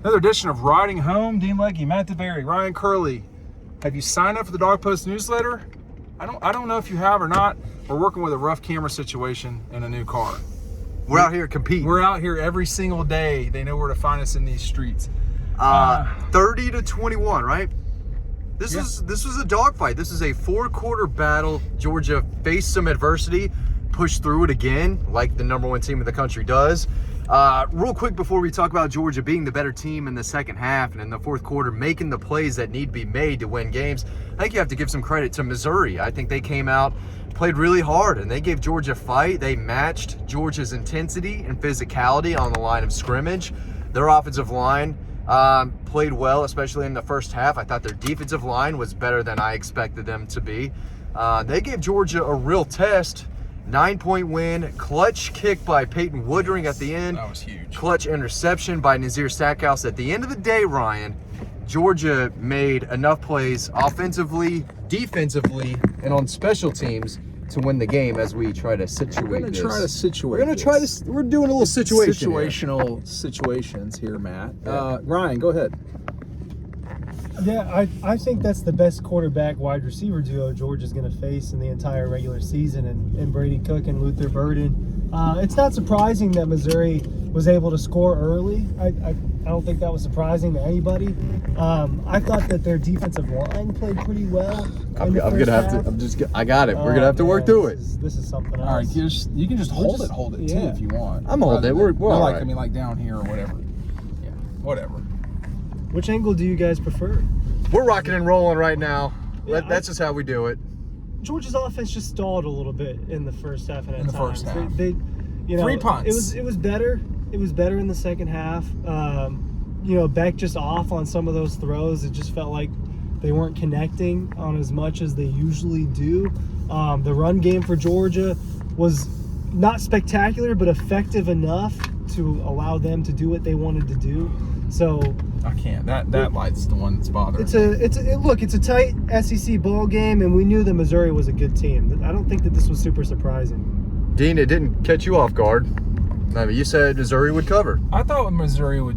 Another edition of Riding Home. Dean Legge, Matt DeBerry, Ryan Curley. Have you signed up for the Dog Post newsletter? I don't know if you have or not. We're working with a rough camera situation in a new car. We're out here competing. We're out here every single day. They know where to find us in these streets. 30-21, right? This was a dogfight. This is a 4-quarter battle. Georgia faced some adversity, pushed through it again, like the number 1 team in the country does. Real quick before we talk about Georgia being the better team in the second half and in the fourth quarter, making the plays that need to be made to win games, I think you have to give some credit to Missouri. I think they came out, played really hard, and they gave Georgia a fight. They matched Georgia's intensity and physicality on the line of scrimmage. Their offensive line played well, especially in the first half. I thought their defensive line was better than I expected them to be. They gave Georgia a real test. 9-point win, clutch kick by Peyton Woodring at the end. That was huge. Clutch interception by Nazir Stackhouse. At the end of the day, Ryan, Georgia made enough plays offensively, defensively, and on special teams to win the game as we try to situate We're going to try to situate this. We're doing a little situation. Situational situations here, Matt. Ryan, go ahead. Yeah, I think that's the best quarterback wide receiver duo Georgia's going to face in the entire regular season, and Brady Cook and Luther Burden. It's not surprising that Missouri was able to score early. I don't think that was surprising to anybody. I thought that their defensive line played pretty well. I got it. We're gonna have to work through it. This is something else. All right, you can just hold it too if you want. I'm holding it. We're all like, right. I mean, like down here or whatever. Yeah, whatever. Which angle do you guys prefer? We're rocking and rolling right now. Yeah, That's just how we do it. Georgia's offense just stalled a little bit in the first half. In the first half. They 3 punts. It was better. It was better in the second half. Beck just off on some of those throws. It just felt like they weren't connecting on as much as they usually do. The run game for Georgia was not spectacular, but effective enough to allow them to do what they wanted to do. So I can't. That light's the one that's bothering. It's a tight SEC ball game, and we knew that Missouri was a good team. I don't think that this was super surprising. Dean, it didn't catch you off guard. I mean, you said Missouri would cover. I thought Missouri would.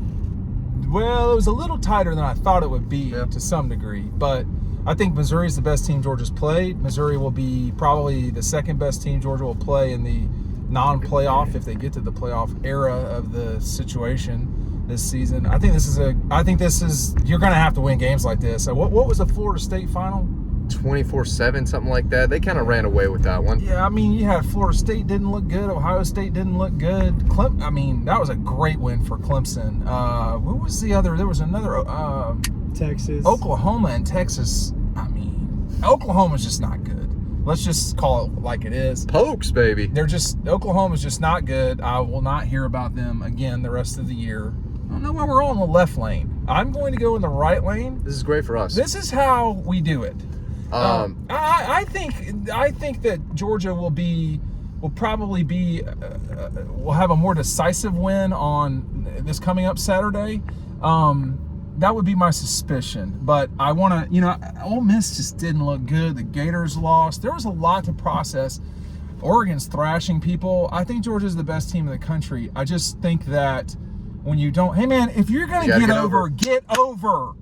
Well, it was a little tighter than I thought it would be to some degree, but I think Missouri's the best team Georgia's played. Missouri will be probably the second best team Georgia will play in the non-playoff if they get to the playoff era of the situation this season. I think this is you're going to have to win games like this. What was the Florida State final? 24-7, something like that. They kind of ran away with that one. Yeah, I mean, you had Florida State didn't look good. Ohio State didn't look good. That was a great win for Clemson. What was the other? There was another. Texas. Oklahoma and Texas. I mean, Oklahoma's just not good. Let's just call it like it is. Pokes, baby. Oklahoma's just not good. I will not hear about them again the rest of the year. I don't know why we're all in the left lane. I'm going to go in the right lane. This is great for us. This is how we do it. I think that Georgia will have a more decisive win on this coming up Saturday. That would be my suspicion, but I want to, Ole Miss just didn't look good. The Gators lost. There was a lot to process. Oregon's thrashing people. I think Georgia's the best team in the country. I just think that when you don't, hey man, if you're going to get over, get over.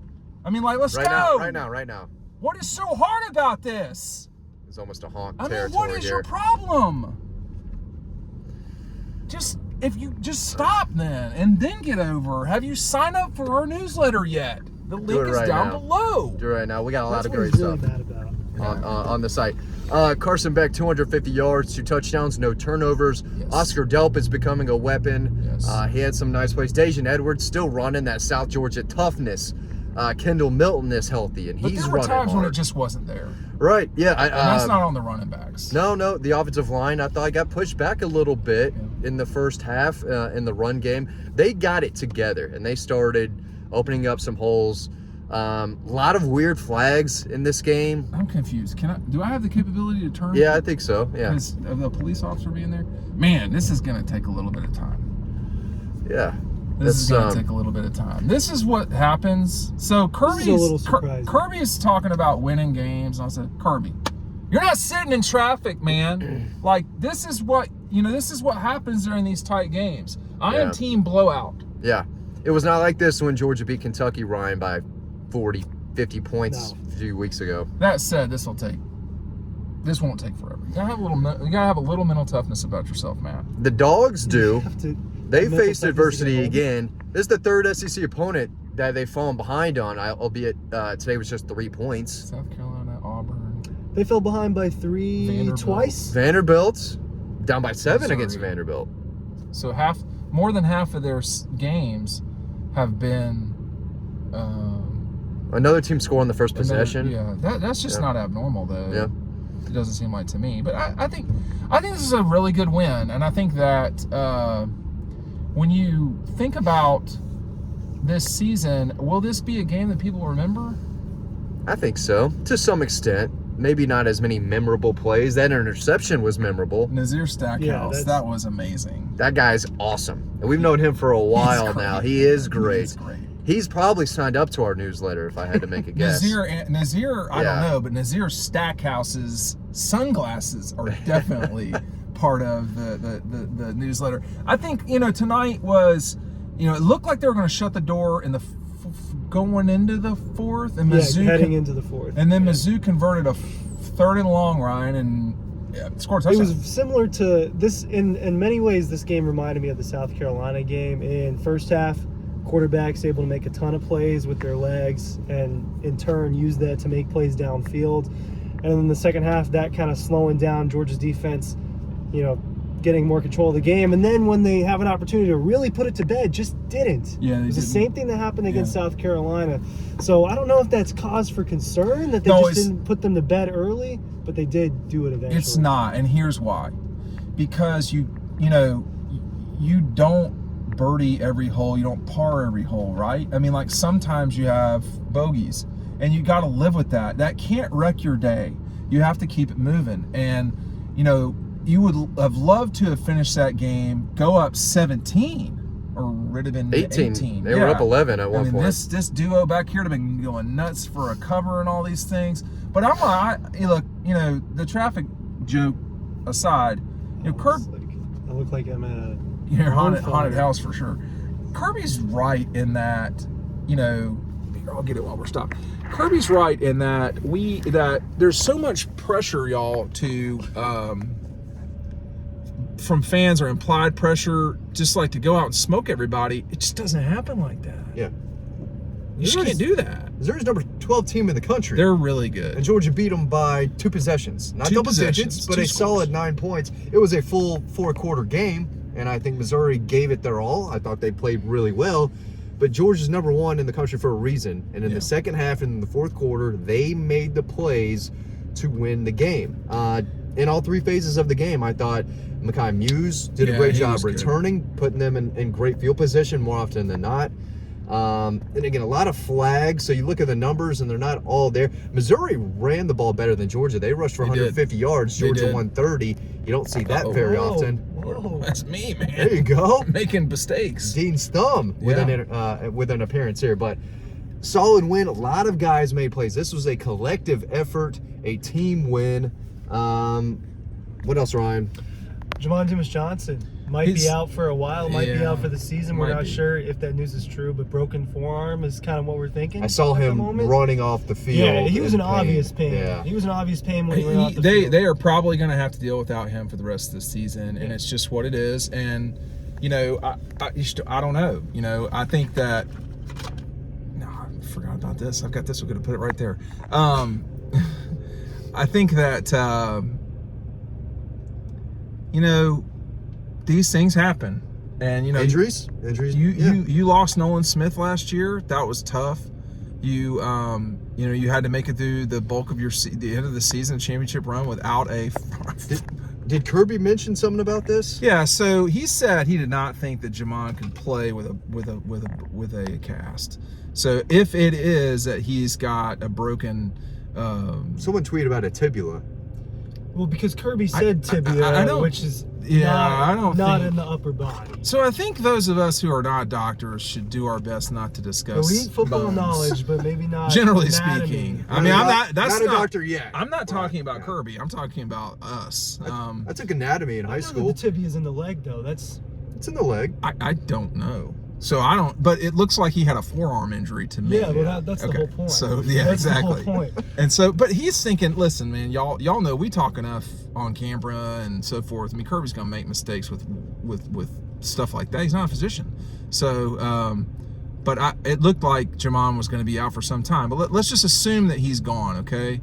I mean, like, let's go. Right now. What is so hard about this? It's almost a honk I territory mean, what is your problem? If you just stop then and then get over. Have you signed up for our newsletter yet? The link is down below. Do it right now. We got a lot of That's great what he's stuff really bad about. on the site. Carson Beck, 250 yards, 2 touchdowns, no turnovers. Yes. Oscar Delp is becoming a weapon. Yes. He had some nice plays. Dejan Edwards still running that South Georgia toughness. Kendall Milton is healthy, and he's running hard. But there were times when it just wasn't there. Right, yeah. And that's not on the running backs. No. The offensive line, I thought I got pushed back a little bit in the first half in the run game. They got it together, and they started opening up some holes. A lot of weird flags in this game. I'm confused. Do I have the capability to turn? Yeah, I think so. Yeah. Because of the police officer being there? Man, this is going to take a little bit of time. Yeah. This is going to take a little bit of time. This is what happens. So Kirby is talking about winning games. And I said, Kirby, you're not sitting in traffic, man. Like, this is what happens during these tight games. I am team blowout. Yeah. It was not like this when Georgia beat Kentucky, Ryan, by 40, 50 points a few weeks ago. That said, this won't take forever. You gotta have a little mental toughness about yourself, Matt. The Dogs do. They mental faced toughness adversity again. again. This is the third SEC opponent that they've fallen behind on, albeit today was just 3 points. South Carolina, Auburn. They fell behind by 3 Vanderbilt. twice. Vanderbilt down by 7 Missouri. against Vanderbilt. So more than half of their games have been Another team score on the first possession. Yeah, that's just not abnormal though. Yeah. It doesn't seem like to me. But I think this is a really good win, and I think that when you think about this season, will this be a game that people remember? I think so, to some extent. Maybe not as many memorable plays. That interception was memorable. Nazir Stackhouse, Yeah, that was amazing. That guy's awesome. And we've known him for a while now. He is great. He's great. He's probably signed up to our newsletter if I had to make a guess. Nazir, I Yeah. don't know, but Nazir Stackhouse's sunglasses are definitely part of the newsletter. I think, tonight was, it looked like they were going to shut the door in the going into the fourth, and Mizzou heading into the fourth. and then Mizzou converted a third and long, Ryan, and scored a It touchdown. was similar to this in many ways. This game reminded me of the South Carolina game. In first half, quarterbacks able to make a ton of plays with their legs, and in turn use that to make plays downfield. And then the second half, that kind of slowing down Georgia's defense, getting more control of the game. And then when they have an opportunity to really put it to bed, just didn't. Yeah, it was the didn't. same thing that happened against South Carolina. So I don't know if that's cause for concern that they didn't put them to bed early, but they did do it eventually. It's not, and here's why. Because you don't birdie every hole, you don't par every hole, right? I mean, like sometimes you have bogeys, and you got to live with that. That can't wreck your day. You have to keep it moving. And, you would have loved to have finished that game, go up 17, or would have been 18. They were up 11 at one point. This duo back here would have been going nuts for a cover and all these things. But look, the traffic joke aside, I look like I'm at a haunted house for sure. Kirby's right in that, I'll get it while we're stopped. Kirby's right in that that there's so much pressure, y'all, to from fans, or implied pressure, just like to go out and smoke everybody. It just doesn't happen like that. Yeah. You just can't do that. Missouri's number 12 team in the country. They're really good. And Georgia beat them by 2 possessions. Not double digits, but a solid 9 points. It was a full 4-quarter game, and I think Missouri gave it their all. I thought they played really well. But Georgia's number 1 in the country for a reason. And in the second half and in the fourth quarter, they made the plays to win the game. In all 3 phases of the game, I thought Mekhi Muse did a great job returning, putting them in great field position more often than not. And again, a lot of flags. So you look at the numbers, and they're not all there. Missouri ran the ball better than Georgia. They rushed for 150 yards. Georgia 130. You don't see that very often. Whoa. That's me, man. There you go. Making mistakes. Dean's thumb with an appearance here, but solid win. A lot of guys made plays. This was a collective effort, a team win. What else, Ryan? Jamon Dumas-Johnson might be out for a while, might be out for the season. We're not sure if that news is true, but broken forearm is kind of what we're thinking. I saw him running off the field. Yeah, he was in obvious pain. Yeah. He was in obvious pain when he ran off the field. They are probably going to have to deal without him for the rest of the season, and it's just what it is. And I don't know. I think that. No, I forgot about this. I've got this. We're going to put it right there. I think that. These things happen, and injuries. You lost Nolan Smith last year. That was tough. You had to make it through the bulk of the end of the season championship run without a. Did Kirby mention something about this? Yeah, so he said he did not think that Jamon could play with a cast. So if it is that he's got a broken. Someone tweeted about a tibula. Well, because Kirby said tibia, which is not in the upper body. So I think those of us who are not doctors should do our best not to discuss. We need football bones. knowledge, but maybe not. Generally anatomy. speaking, I mean, I'm not. That's not a doctor yet. I'm not talking about Kirby. I'm talking about us. I took anatomy in high school. The tibia is in the leg, though. It's in the leg. I don't know. So I don't, but it looks like he had a forearm injury to me. Yeah, well, that's the whole point. So yeah, that's exactly. The whole point. And so, but he's thinking, listen, man, y'all know we talk enough on camera and so forth. I mean, Kirby's gonna make mistakes with stuff like that. He's not a physician, so. But it looked like Jamon was going to be out for some time. But let's just assume that he's gone. Okay.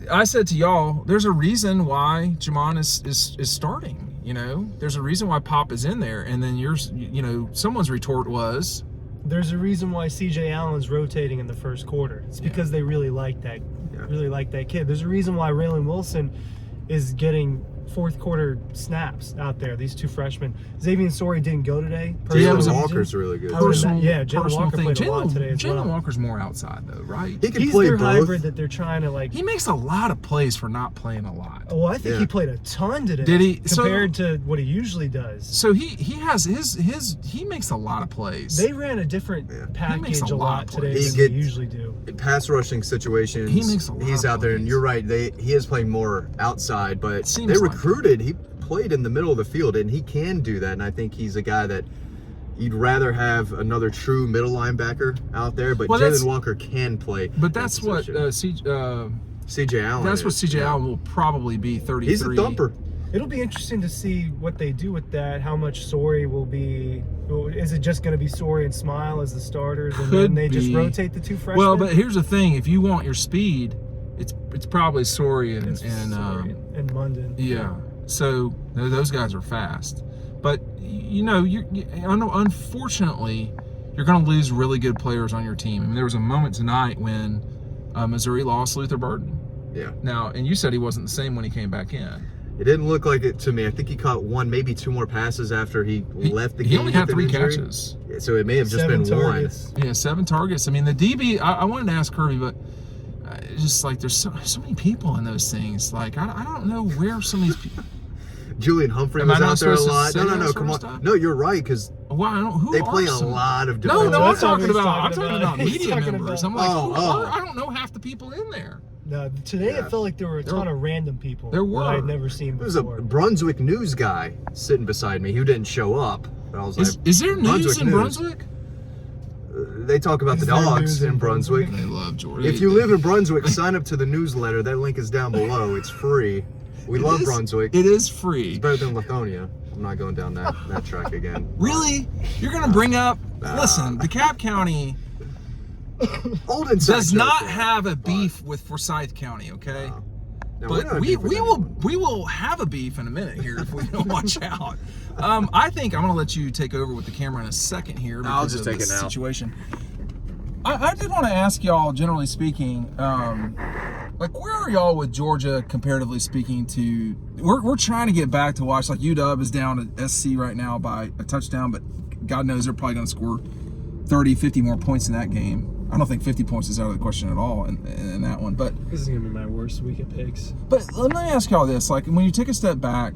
I said to y'all, there's a reason why Jamon is starting. You know, there's a reason why Pop is in there, and then someone's retort was, there's a reason why CJ Allen's rotating in the first quarter. It's because they really like that kid. There's a reason why Raylan Wilson is getting fourth quarter snaps out there. These two freshmen. Xavier Sori didn't go today. Jalen Walker's really good. Jalen Walker played a lot today as well. Jalen Walker's more outside though, right? He's play their both. hybrid that they're trying to like. He makes a lot of plays for not playing a lot. Oh, I think he played a ton today. Did he? Compared to what he usually does. So he has he makes a lot of plays. They ran a different package a lot today than they usually do. In pass rushing situations, he makes a lot he's of out there, plays. and you're right. He is playing more outside, but they like recruited. He played in the middle of the field, and he can do that. And I think he's a guy that you'd rather have another true middle linebacker out there. But Jalen Walker can play. But that's what CJ Allen. That's what CJ Allen will probably be. 33. He's a thumper. It'll be interesting to see what they do with that. How much Sori will be? Is it just going to be Sori and Smile as the starters, and then they just rotate the two freshmen? Well, but here's the thing: if you want your speed, it's probably Sori and Munden. Yeah. So those guys are fast, but unfortunately, you're going to lose really good players on your team. I mean, there was a moment tonight when Missouri lost Luther Burden. Yeah. Now, and you said he wasn't the same when he came back in. It didn't look like it to me. I think he caught one, maybe two more passes after he left the game. He only had 3 injury. catches. Yeah, so it may have just been targets. 1. Yeah, 7 targets. I mean, the DB, I wanted to ask Kirby, but it's just like there's so many people in those things. Like, I don't know where some of these people. Julian Humphrey was out there a lot. No, come on. Stuff? No, you're right, because they play a lot of different. No, I'm That's talking what he's about. talking I'm talking about. about media members. I'm like, Oh. I don't know half the people in there. No, today it felt like there were a ton of random people There were. that I'd never seen There was a before. Brunswick news guy sitting beside me who didn't show up. But I was like, Is there news in news. Brunswick? They talk about Is the there Dawgs news in in Brunswick. They love Georgia. If you live in Brunswick, sign up to the newsletter. That link is down below. It's free. We love Brunswick. It is free. It's better than Lithonia. I'm not going down that track again. Really? You're going to bring up... Listen, DeKalb County Old and does not have a beef with Forsyth County, okay? No, but we will have a beef in a minute here if we don't watch out. I think I'm going to let you take over with the camera in a second here. I'll just take it now. Situation. I did want to ask y'all, generally speaking, like where are y'all with Georgia comparatively speaking to? We're trying to get back to watch. Like UW is down at SC right now by a touchdown, but God knows they're probably going to score 30, 50 more points in that game. I don't think 50 points is out of the question at all in that one. But this is gonna be my worst week of picks. But let me ask y'all this: like when you take a step back,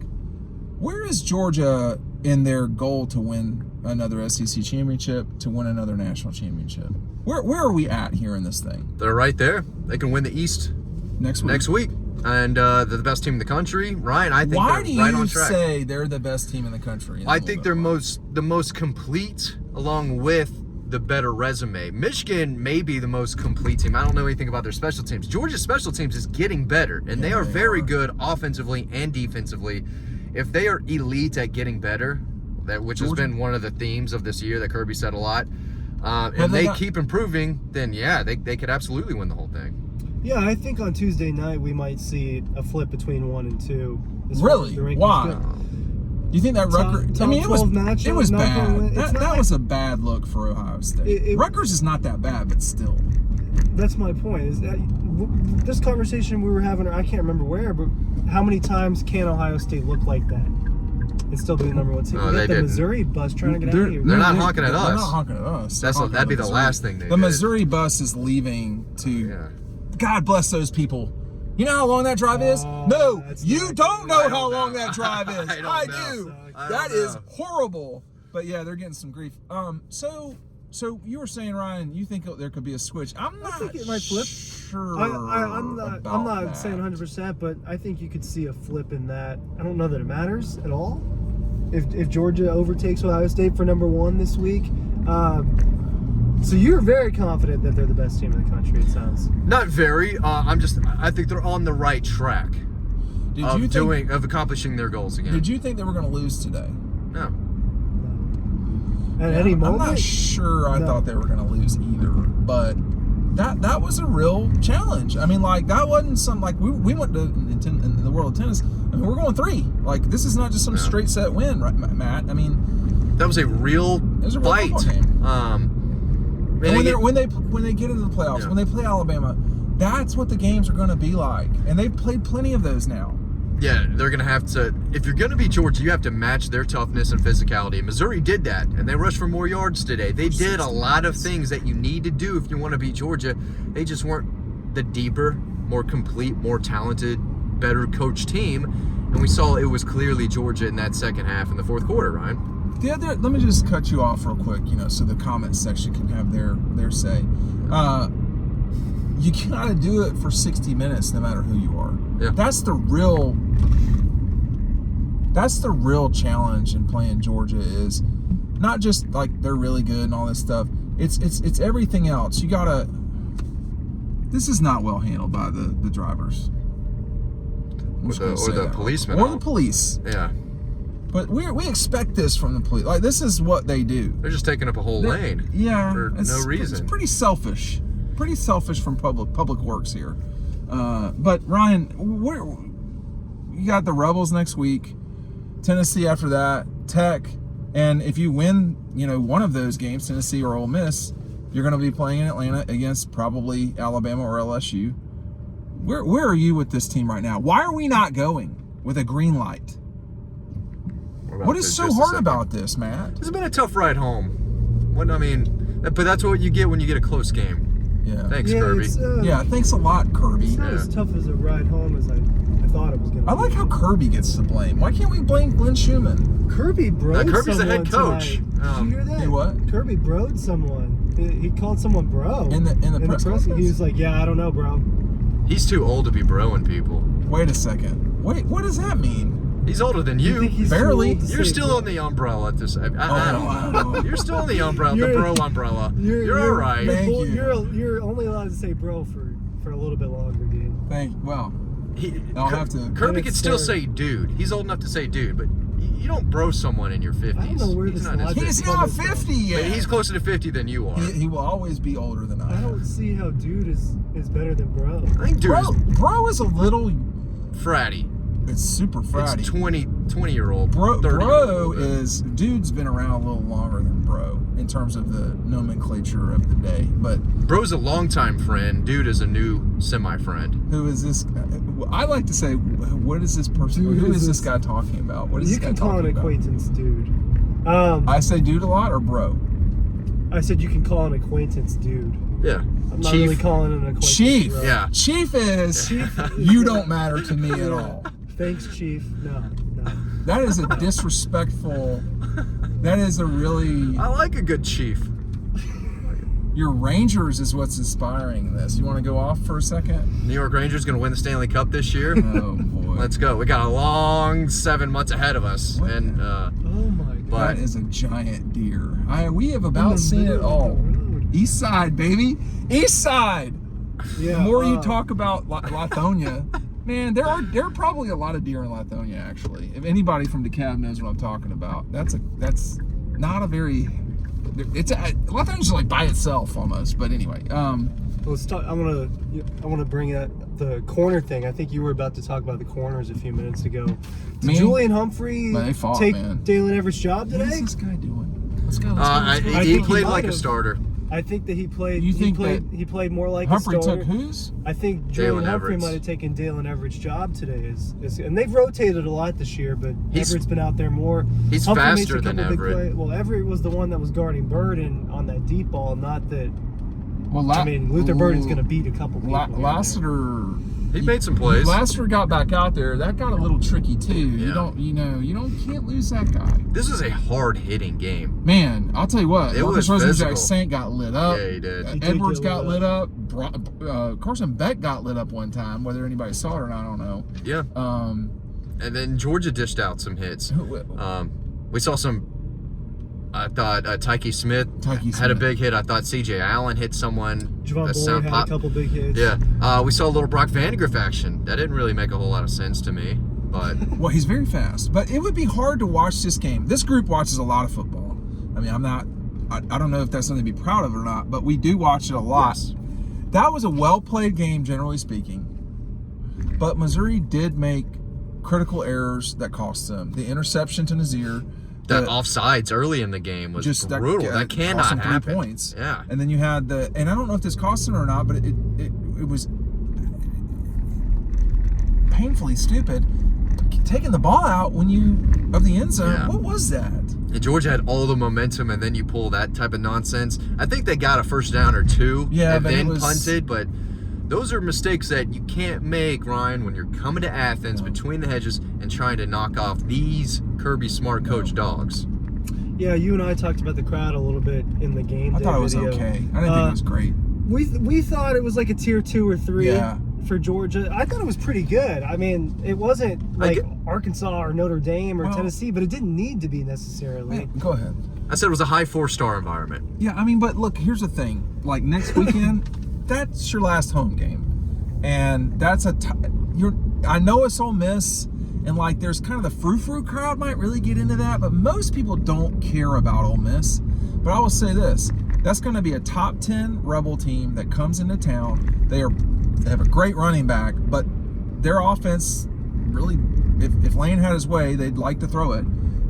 where is Georgia in their goal to win another SEC championship, to win another national championship? Where are we at here in this thing? They're right there. They can win the East next week. And they're the best team in the country. Ryan, I think Why they're right on do you track. say they're the best team in the country? I think they're the most complete, along with the better resume. Michigan may be the most complete team. I don't know anything about their special teams. Georgia's special teams is getting better, and they are very good offensively and defensively. If they are elite at getting better, which has been one of the themes of this year that Kirby said a lot, and they keep improving, then yeah, they could absolutely win the whole thing. Yeah, I think on Tuesday night we might see a flip between 1 and 2. Really? Why? Do you think that Rutgers? I mean, it was bad. That was a bad look for Ohio State. Rutgers is not that bad, but still. That's my point. Is that this conversation we were having? I can't remember where, but how many times can Ohio State look like that and still be the number 1 team? No, we got they the didn't. Missouri bus trying to get out of here. They're not honking at us. They're not honking at us. That'd be the last thing they did. The Missouri bus is leaving to. Yeah. God bless those people. You know how long that drive is? No, you don't know how long that drive is. I do. That is horrible. But yeah, they're getting some grief. So you were saying, Ryan, you think there could be a switch? I think it might flip. Sure. I'm not saying 100%, but I think you could see a flip in that. I don't know that it matters at all. if Georgia overtakes Ohio State for number 1 this week. So you're very confident that they're the best team in the country, it sounds. Not very. I think they're on the right track of accomplishing their goals again. Did you think they were going to lose today? No. At any moment? I'm not sure I thought they were going to lose either, but that was a real challenge. I mean, like, that wasn't some, like, we went to, in the world of tennis, I mean, we're going 3. Like, this is not just some straight set win, right, Matt? I mean, that was a real fight. Football game. And when they get into the playoffs, when they play Alabama, that's what the games are going to be like. And they've played plenty of those now. Yeah, they're going to have to, if you're going to beat Georgia, you have to match their toughness and physicality. Missouri did that, and they rushed for more yards today. They did a lot of things that you need to do if you want to beat Georgia. They just weren't the deeper, more complete, more talented, better coached team. And we saw it was clearly Georgia in that second half in the fourth quarter, Ryan. Let me just cut you off real quick, so the comment section can have their say. You gotta do it for 60 minutes no matter who you are. Yeah. That's the real challenge in playing Georgia, is not just like they're really good and all this stuff. It's everything else. You gotta. This is not well handled by the drivers. Or the policemen. Or the police. Yeah. But we expect this from the police. Like, this is what they do. They're just taking up a whole lane. Yeah. For no reason. It's pretty selfish. Pretty selfish from public works here. But Ryan, you got the Rebels next week, Tennessee after that, Tech, and if you win, one of those games, Tennessee or Ole Miss, you're going to be playing in Atlanta against probably Alabama or LSU. Where are you with this team right now? Why are we not going with a green light? What is so hard about this, Matt? It's been a tough ride home. But that's what you get when you get a close game. Yeah. Thanks, Kirby. Thanks a lot, Kirby. It's not as tough as a ride home as I thought it was going to be. I like how Kirby gets the blame. Why can't we blame Glenn Schumann? Kirby broed Kirby's the someone head coach. tonight. Did you hear that? He what? Kirby broed someone. He called someone bro. In the press conference? He was like, yeah, I don't know, bro. He's too old to be broing people. Wait a second. Wait, what does that mean? He's older than you. Think he's Barely. too old to You're say still bro? on the umbrella at this. I don't wow. know. You're still on the umbrella, the bro umbrella. You're all right. Thank you. You're only allowed to say bro for a little bit longer, dude. I'll have to. Kirby can still say dude. He's old enough to say dude, but you don't bro someone in your 50s. I don't know where he's this not in his logic 50s. He's not 50 yet. But he's closer to 50 than you are. He will always be older than I I am. don't see how dude is better than bro. I think dude is Bro is a little. fratty. It's super fratty. It's 20-year-old. Bro is, dude's been around a little longer than bro in terms of the nomenclature of the day. But bro's a longtime friend. Dude is a new semi-friend. who is this? I like to say, what is this person? Who is this guy talking about? What is You this guy can call talking an about? acquaintance dude. I say dude a lot, or bro? I said you can call an acquaintance dude. Yeah. I'm not really calling an acquaintance Chief. bro. Yeah. Chief is. You don't matter to me at all. Thanks, Chief. No. That is a disrespectful. That is a really. I like a good chief. Your Rangers is what's inspiring this. You want to go off for a second? New York Rangers going to win the Stanley Cup this year. Oh boy. Let's go. We got a long 7 months ahead of us. What? And Oh my God. but That is a giant deer. We have In about the seen it middle of all. the road. East Side, baby. East Side. Yeah, The more you talk about Lithonia, man, there are probably a lot of deer in Lithonia. Actually, if anybody from DeKalb knows what I'm talking about, that's not a very. Lithonia's like by itself almost. But anyway, Let's talk. I want to bring up the corner thing. I think you were about to talk about the corners a few minutes ago. Did Me? Julian Humphrey Man, they fought, take man. Dalen Everett's job what is today? this guy doing? Let's go. I he think he played might like a have. starter. I think that he played. You think he played more like Humphrey a starter. took whose? I think Julian Dalen Humphrey Everett's. might have taken Dalen Everett's job today. And they've rotated a lot this year, but Everett's been out there more. He's Humphrey makes a faster than couple big Everett. plays. Well, Everett was the one that was guarding Bird on that deep ball, not that. Well, Luther Burden's going to beat a couple people. here and there. Lassiter. He made some plays. Lassiter got back out there. That got a little tricky too. Yeah. Can't lose that guy. This is a hard hitting game. Man, I'll tell you what. It Marcus was Rosenjack physical. Saint got lit up. Yeah, he did. He did Edwards get got lit lit up. Carson Beck got lit up one time. Whether anybody saw it or not, I don't know. Yeah. And then Georgia dished out some hits. We saw some. I thought Tyke Smith had a big hit. I thought C.J. Allen hit someone. Javon Bullard had a couple big hits. Yeah. We saw a little Brock Vandegrift action. That didn't really make a whole lot of sense to me. But well, he's very fast. But it would be hard to watch this game. This group watches a lot of football. I mean, I don't know if that's something to be proud of or not, but we do watch it a lot. Yes. That was a well-played game, generally speaking. But Missouri did make critical errors that cost them. The interception to Nazir. That offsides early in the game was just brutal. That cannot happen. 3 points. Yeah. And then you had and I don't know if this cost them or not, but it was painfully stupid. Taking the ball out of the end zone. Yeah. What was that? And Georgia had all the momentum, and then you pull that type of nonsense. I think they got a first down or two, and then punted, but those are mistakes that you can't make, Ryan, when you're coming to Athens between the hedges and trying to knock off these Kirby Smart coach Dogs. Yeah, you and I talked about the crowd a little bit in the game. I thought it was okay. I didn't think it was great. We thought it was like a tier 2 or 3 for Georgia. I thought it was pretty good. I mean, it wasn't like Arkansas or Notre Dame or Tennessee, but it didn't need to be necessarily. Man, go ahead. I said it was a high 4-star environment. Yeah, I mean, but look, here's the thing. Like next weekend, that's your last home game, and that's I know it's Ole Miss, and like there's kind of the frou-frou crowd might really get into that, but most people don't care about Ole Miss. But I will say this: that's going to be a top 10 Rebel team that comes into town. They have a great running back, but their offense really, if Lane had his way, they'd like to throw it,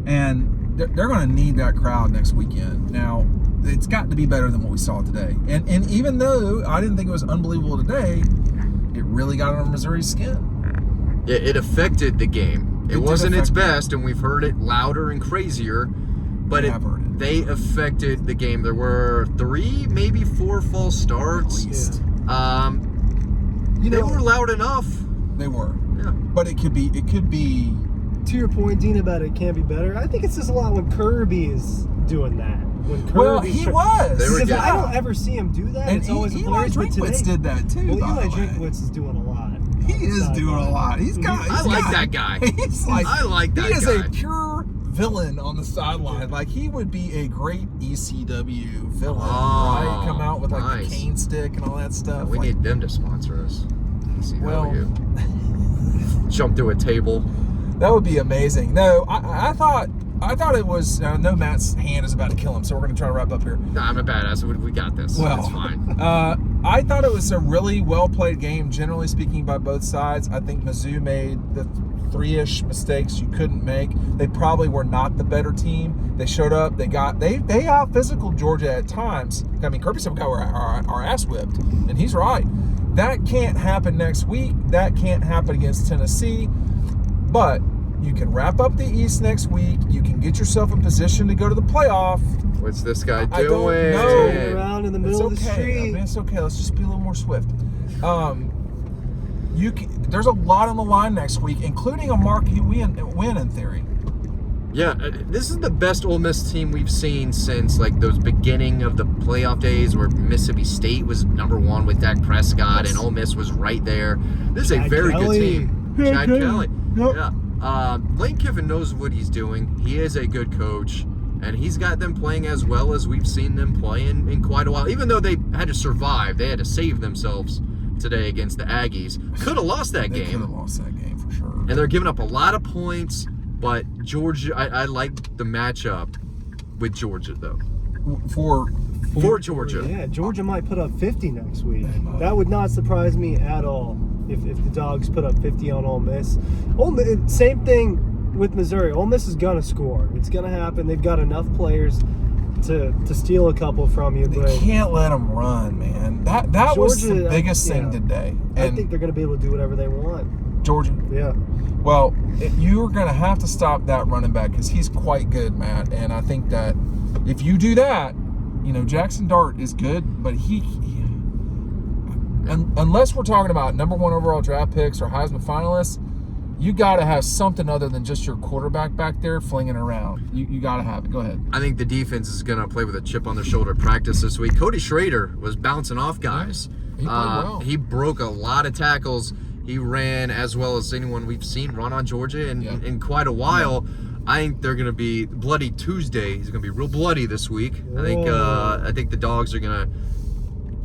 and they're going to need that crowd next weekend. Now, it's got to be better than what we saw today. And even though I didn't think it was unbelievable today, it really got under Missouri's skin. Yeah, it affected the game. It wasn't its best, and we've heard it louder and crazier, but they affected the game. There were 3, maybe 4 false starts. At least. They were loud enough. They were. Yeah. But it could be. To your point, Dean, about it can be better. I think it says a lot when Kirby is doing that. He was. Because I don't ever see him do that. And it's always Eli Drinkwitz did that too. Well, Eli Drinkwitz is doing a lot. He is doing a lot. I like that guy. I like that guy. He is a pure villain on the sideline. Like he would be a great ECW villain, right? Come out with like the cane stick and all that stuff. We need them to sponsor us. ECW. Jump through a table. That would be amazing. No, I thought it was. I know Matt's hand is about to kill him, so we're going to try to wrap up here. No, I'm a badass. We got this. Well, it's fine. I thought it was a really well played game, generally speaking, by both sides. I think Mizzou made the 3-ish mistakes you couldn't make. They probably were not the better team. They showed up. They out physical Georgia at times. I mean, Kirby said we got our ass whipped, and he's right. That can't happen next week. That can't happen against Tennessee. But you can wrap up the East next week. You can get yourself in position to go to the playoff. What's this guy doing? I don't know. Turning around in the middle of the street. I mean, it's okay. Let's just be a little more swift. There's a lot on the line next week, including a marquee win in theory. Yeah, this is the best Ole Miss team we've seen since like those beginning of the playoff days where Mississippi State was number 1 with Dak Prescott and Ole Miss was right there. This is a very good team. Chad Kelly. Yep. Yeah. Lane Kiffin knows what he's doing. He is a good coach, and he's got them playing as well as we've seen them play in quite a while. Even though they had to survive, they had to save themselves today against the Aggies. Could have lost that game. Could have lost that game for sure. And they're giving up a lot of points, but Georgia, I like the matchup with Georgia, though. For Georgia. Yeah, Georgia might put up 50 next week. That would not surprise me at all if the Dogs put up 50 on Ole Miss. Same thing with Missouri. Ole Miss is going to score. It's going to happen. They've got enough players to steal a couple from you. They can't let them run, man. That Georgia, was the biggest thing today. And I think they're going to be able to do whatever they want. Georgia? Yeah. Well, you're going to have to stop that running back because he's quite good, Matt. And I think that if you do that, Jackson Dart is good, but unless we're talking about number 1 overall draft picks or Heisman finalists, you got to have something other than just your quarterback back there flinging around. You got to have it. Go ahead. I think the defense is going to play with a chip on their shoulder at practice this week. Cody Schrader was bouncing off guys. He played well. He broke a lot of tackles. He ran as well as anyone we've seen run on Georgia in quite a while. I think they're going to be Bloody Tuesday. He's going to be real bloody this week. I think the Dogs are going to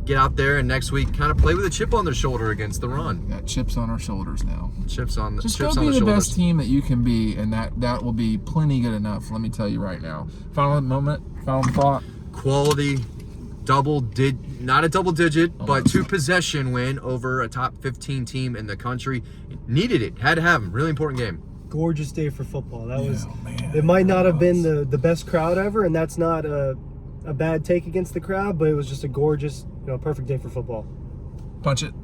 get out there and next week kind of play with a chip on their shoulder against the run. Got chips on our shoulders now. Chips on the Just chips go on be the the shoulders. best team that you can be, and that will be plenty good enough. Let me tell you right now. Final moment, final thought. Quality, not a double digit, but 2-possession win over a top 15 team in the country. Needed it, had to have them. Really important game. Gorgeous day for football. That was. Man, It might not have been the best crowd ever, and that's not a bad take against the crowd, but it was just a gorgeous, perfect day for football. Punch it.